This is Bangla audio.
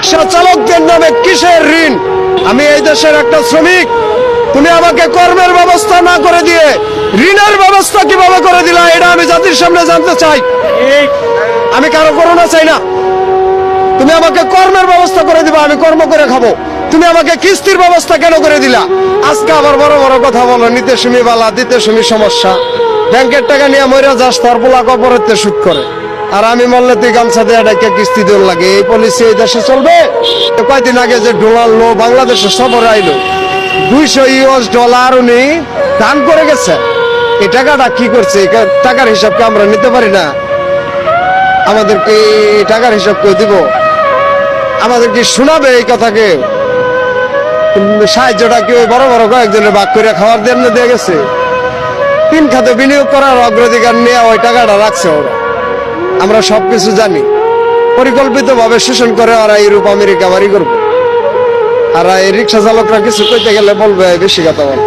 রিক্সা চালকদের নামে কিসের ঋণ? আমি এই দেশের একটা শ্রমিক, তুমি আমাকে কর্মের ব্যবস্থা না করে দিয়ে ঋণের ব্যবস্থা কিভাবে করে দিলা, এটা আমি জাতির সামনে জানতে চাই। আমি কারো করোনা চাই না, তুমি আমাকে কর্মের ব্যবস্থা করে দিবা, আমি কর্ম করে খাবো। তুমি আমাকে কিস্তির ব্যবস্থা কেন করে দিলা? আজকে আবার বড় বড় কথা বলো, নিতে শুনি বালা, দিতে শুনি সমস্যা। ব্যাংকের টাকা নিয়ে মইরা যাস, তার পোলা কবরেতে সুদ করে, আর আমি মরলে তুই গামছা দিয়ে ডাইকে কিস্তি দেওয়ার লাগে। এই পলিসি এই দেশে চলবে? কয়দিন আগে যে ডলার লো বাংলাদেশের সফরে আইলো, $200 উনি দান করে গেছে। এই টাকাটা কি করছে? এই টাকার হিসাবকে আমরা নিতে পারি না? আমাদেরকে এই টাকার হিসাব কেউ দিব? আমাদের কি শোনাবে এই কথাকে? সাহায্যটা কি ওই বড় বড় কয়েকজনের ভাগ করে খাওয়ার জন্য দিয়ে গেছে? 3 খাতে বিনিয়োগ করার অগ্রাধিকার নিয়ে ওই টাকাটা রাখছে ওরা। আমরা সবকিছু জানি, পরিকল্পিত ভাবে শোষণ করে ওরা ইউরোপ আমেরিকা বাড়ি করবে। আর এই রিক্সা চালকরা কিছু কইতে গেলে বলবে বেশি কথা বল।